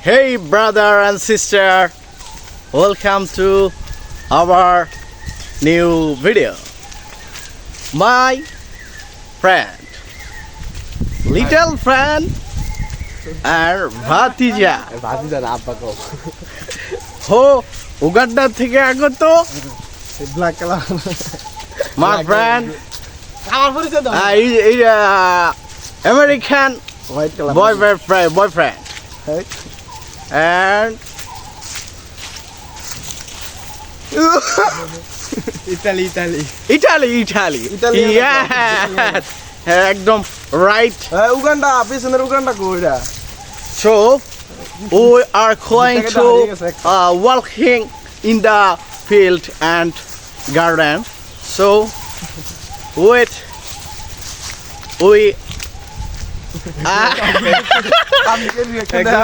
Hey brother and sister, welcome to our new video. My friend, little friend and Bhatija ভাতিজা না আব্বা কও ho Uganda থেকে আগত ব্ল্যাক কালার my friend আমার পরিচয় দাও American white colour boyfriend and Italy Italy Italian yes একদম right. উগান্ডা পিছনের উগান্ডা কইরা So we are going to walking in the field and garden. So wait, we আমি reaction